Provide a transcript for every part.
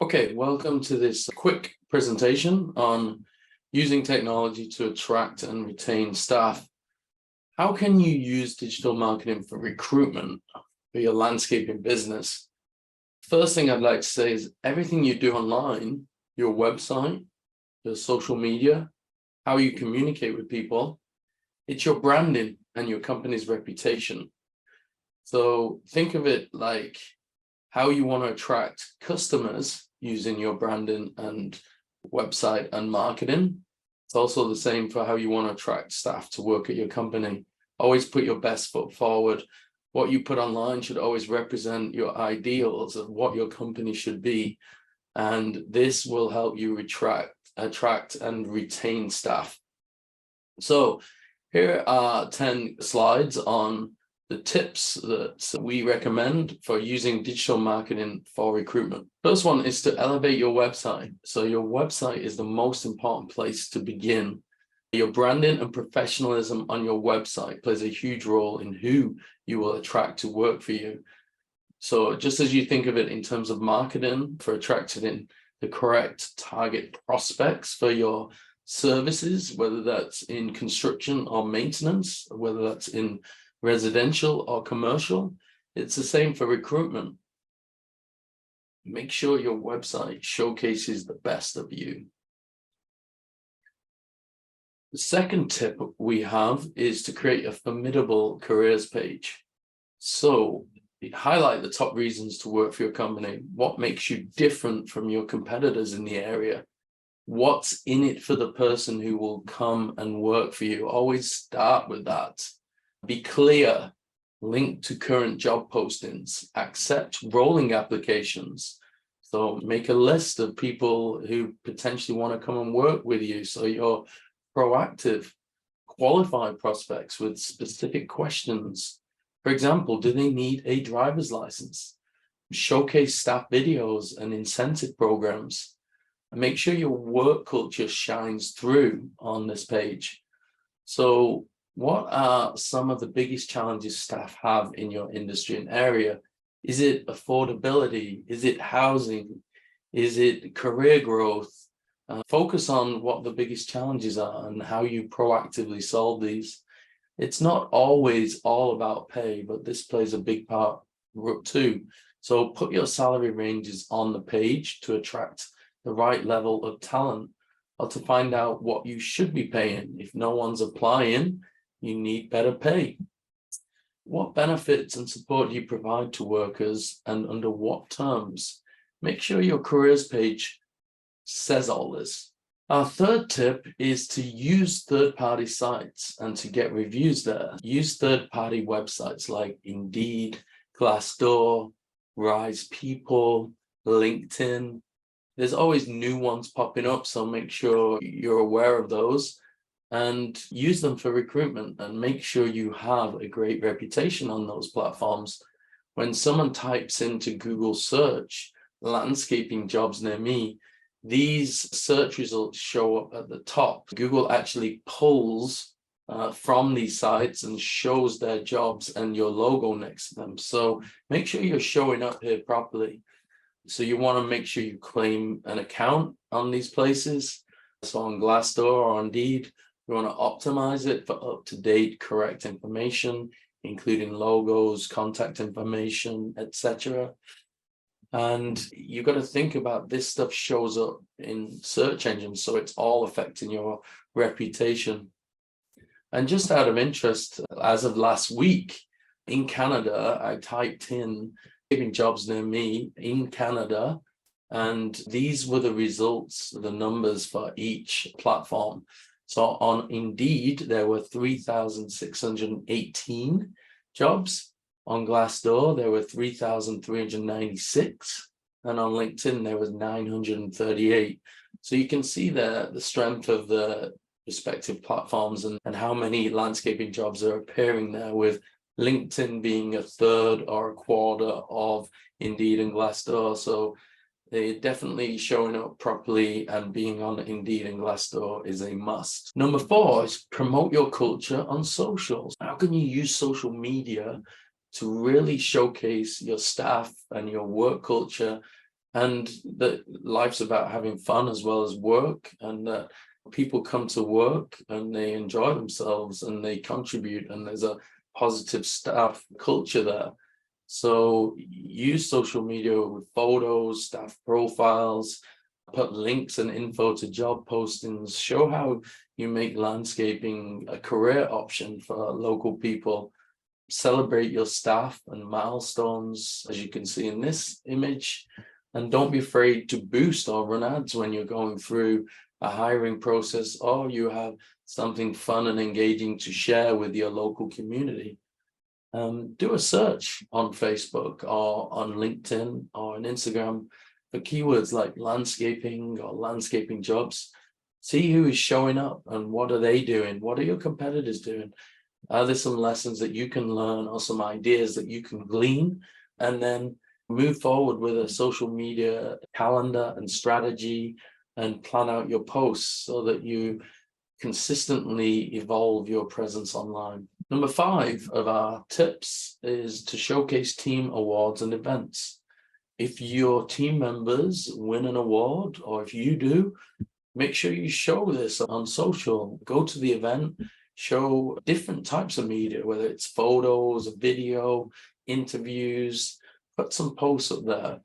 Okay, welcome to this quick presentation on using technology to attract and retain staff. How can you use digital marketing for recruitment for your landscaping business? First thing I'd like to say is everything you do online, your website, your social media, how you communicate with people, it's your branding and your company's reputation. So think of it like how you want to attract customers using your branding and website and marketing. It's also the same for how you want to attract staff to work at your company. Always put your best foot forward. What you put online should always represent your ideals of what your company should be. And this will help you attract and retain staff. So here are 10 slides on the tips that we recommend for using digital marketing for recruitment. First one is to elevate your website. So your website is the most important place to begin. Your branding and professionalism on your website plays a huge role in who you will attract to work for you. So just as you think of it in terms of marketing for attracting the correct target prospects for your services, whether that's in construction or maintenance, whether that's in residential or commercial, it's the same for recruitment. Make sure your website showcases the best of you. The second tip we have is to create a formidable careers page. So highlight the top reasons to work for your company. What makes you different from your competitors in the area? What's in it for the person who will come and work for you? Always start with that. Be clear, link to current job postings, accept rolling applications. So make a list of people who potentially want to come and work with you. So you're proactive, qualify prospects with specific questions. For example, do they need a driver's license? Showcase staff videos and incentive programs. And make sure your work culture shines through on this page. So what are some of the biggest challenges staff have in your industry and area? Is it affordability? Is it housing? Is it career growth? Focus on what the biggest challenges are and how you proactively solve these. It's not always all about pay, but this plays a big part too. So put your salary ranges on the page to attract the right level of talent, or to find out what you should be paying. If no one's applying, you need better pay. What benefits and support do you provide to workers and under what terms? Make sure your careers page says all this. Our third tip is to use third-party sites and to get reviews there. Use third-party websites like Indeed, Glassdoor, Rise People, LinkedIn. There's always new ones popping up, so make sure you're aware of those and use them for recruitment, and make sure you have a great reputation on those platforms. When someone types into Google search, landscaping jobs near me, these search results show up at the top. Google actually pulls from these sites and shows their jobs and your logo next to them. So make sure you're showing up here properly. So you want to make sure you claim an account on these places. So on Glassdoor or Indeed, you want to optimize it for up-to-date, correct information, including logos, contact information, etc. And you got to think about this stuff shows up in search engines, so it's all affecting your reputation. And just out of interest, as of last week in Canada, I typed in jobs near me in Canada, and these were the results, the numbers for each platform. So on Indeed, there were 3,618 jobs. On Glassdoor, there were 3,396. And on LinkedIn, there was 938. So you can see the strength of the respective platforms and how many landscaping jobs are appearing there, with LinkedIn being a third or a quarter of Indeed and Glassdoor. So they're definitely showing up properly, and being on Indeed and Glassdoor is a must. Number 4 is promote your culture on socials. How can you use social media to really showcase your staff and your work culture and that life's about having fun as well as work, and that people come to work and they enjoy themselves and they contribute, and there's a positive staff culture there. So use social media with photos, staff profiles, put links and info to job postings, show how you make landscaping a career option for local people. Celebrate your staff and milestones, as you can see in this image, and don't be afraid to boost or run ads when you're going through a hiring process, or you have something fun and engaging to share with your local community. Do a search on Facebook or on LinkedIn or on Instagram for keywords like landscaping or landscaping jobs. See who is showing up and what are they doing? What are your competitors doing? Are there some lessons that you can learn or some ideas that you can glean, and then move forward with a social media calendar and strategy and plan out your posts so that you consistently evolve your presence online. Number 5 of our tips is to showcase team awards and events. If your team members win an award, or if you do, make sure you show this on social. Go to the event, show different types of media, whether it's photos, video, interviews, put some posts up there.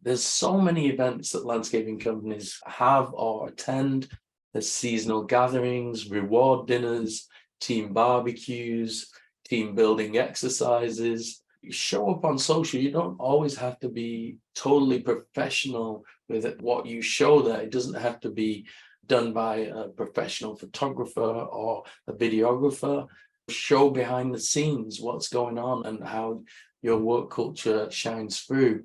There's so many events that landscaping companies have or attend. There's seasonal gatherings, reward dinners, team barbecues, team building exercises. You show up on social. You don't always have to be totally professional with it, what you show there. It doesn't have to be done by a professional photographer or a videographer. Show behind the scenes what's going on and how your work culture shines through.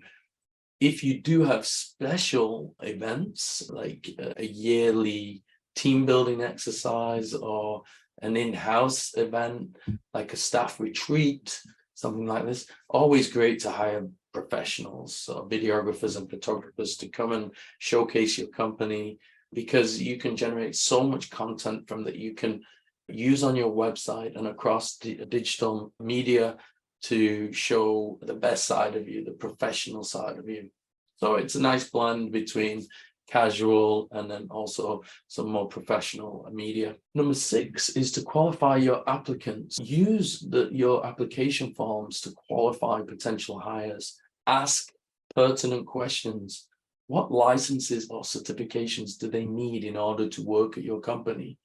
If you do have special events like a yearly team building exercise or an in-house event like a staff retreat, something like this, always great to hire professionals, so videographers and photographers, to come and showcase your company, because you can generate so much content from that you can use on your website and across digital media to show the best side of you, the professional side of you. So it's a nice blend between casual and then also some more professional media. Number 6 is to qualify your applicants. Use your application forms to qualify potential hires. Ask pertinent questions. What licenses or certifications do they need in order to work at your company?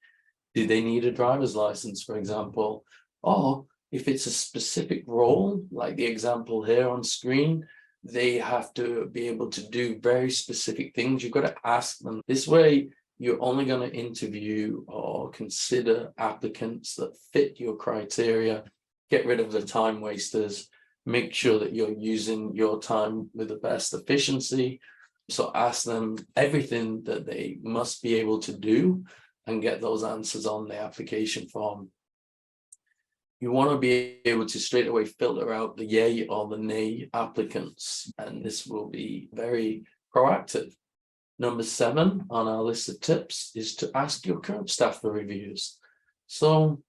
Do they need a driver's license, for example? Or if it's a specific role, like the example here on screen, they have to be able to do very specific things. You've got to ask them. This way, you're only going to interview or consider applicants that fit your criteria. Get rid of the time wasters. Make sure that you're using your time with the best efficiency. So ask them everything that they must be able to do and get those answers on the application form. You want to be able to straight away filter out the yay or the nay applicants, and this will be very proactive. Number 7 on our list of tips is to ask your current staff for reviews. So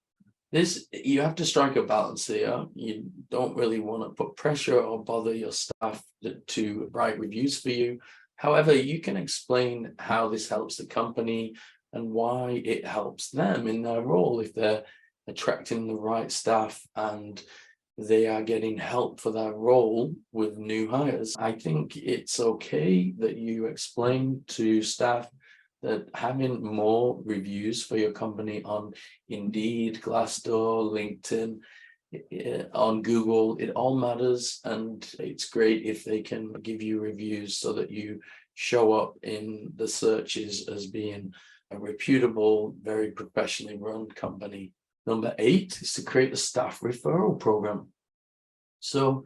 you have to strike a balance here. You don't really want to put pressure or bother your staff to write reviews for you. However, you can explain how this helps the company and why it helps them in their role. If they're attracting the right staff and they are getting help for their role with new hires, I think it's okay that you explain to staff that having more reviews for your company on Indeed, Glassdoor, LinkedIn, on Google, it all matters, and it's great if they can give you reviews so that you show up in the searches as being a reputable, very professionally run company. Number 8 is to create a staff referral program. So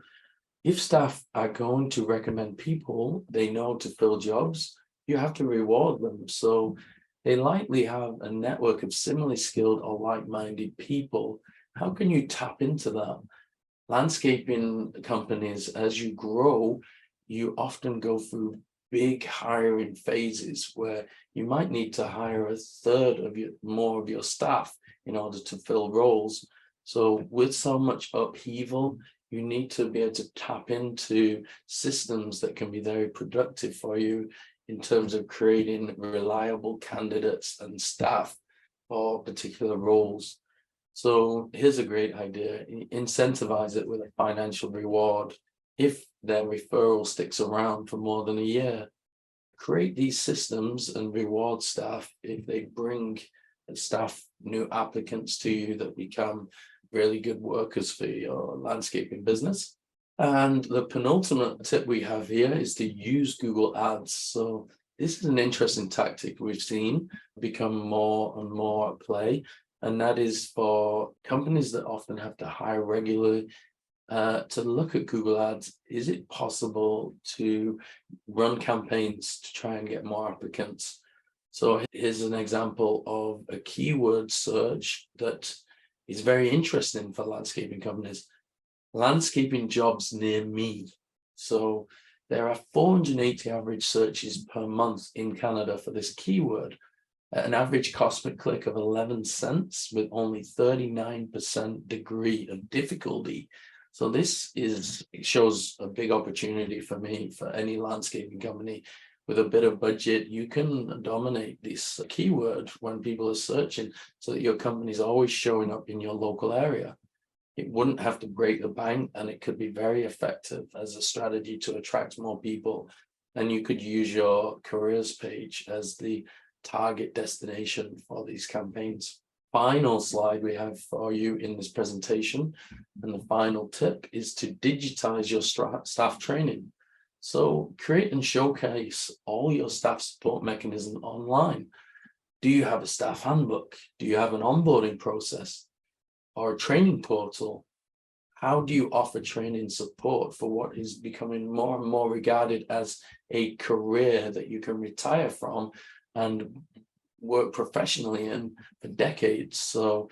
if staff are going to recommend people they know to fill jobs, you have to reward them. So they likely have a network of similarly skilled or like-minded people. How can you tap into that? Landscaping companies, as you grow, you often go through big hiring phases where you might need to hire a third of more of your staff in order to fill roles. So with so much upheaval, You need to be able to tap into systems that can be very productive for you in terms of creating reliable candidates and staff for particular roles. So here's a great idea. Incentivize it with a financial reward. If their referral sticks around for more than a year, create these systems and reward staff if they bring staff, new applicants to you that become really good workers for your landscaping business. And the penultimate tip we have here is to use Google Ads. So this is an interesting tactic we've seen become more and more at play. And that is for companies that often have to hire regularly to look at Google Ads. Is it possible to run campaigns to try and get more applicants? So here's an example of a keyword search that is very interesting for landscaping companies. Landscaping jobs near me. So there are 480 average searches per month in Canada for this keyword, at an average cost per click of 11 cents with only 39% degree of difficulty. So it shows a big opportunity for me, for any landscaping company. With a bit of budget, you can dominate this keyword when people are searching, so that your company is always showing up in your local area. It wouldn't have to break the bank, and it could be very effective as a strategy to attract more people. And you could use your careers page as the target destination for these campaigns. Final slide we have for you in this presentation, and the final tip is to digitize your staff training. So create and showcase all your staff support mechanism online. Do you have a staff handbook? Do you have an onboarding process or a training portal? How do you offer training support for what is becoming more and more regarded as a career that you can retire from and work professionally in for decades? So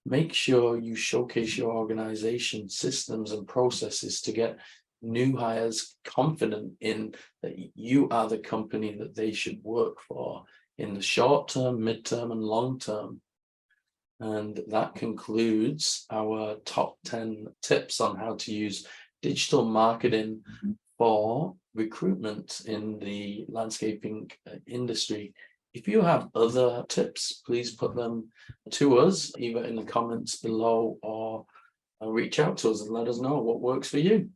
make sure you showcase your organization systems and processes to get new hires confident in that you are the company that they should work for in the short term, mid-term, and long term. And that concludes our top 10 tips on how to use digital marketing for recruitment in the landscaping industry. If you have other tips, please put them to us, either in the comments below or reach out to us and let us know what works for you.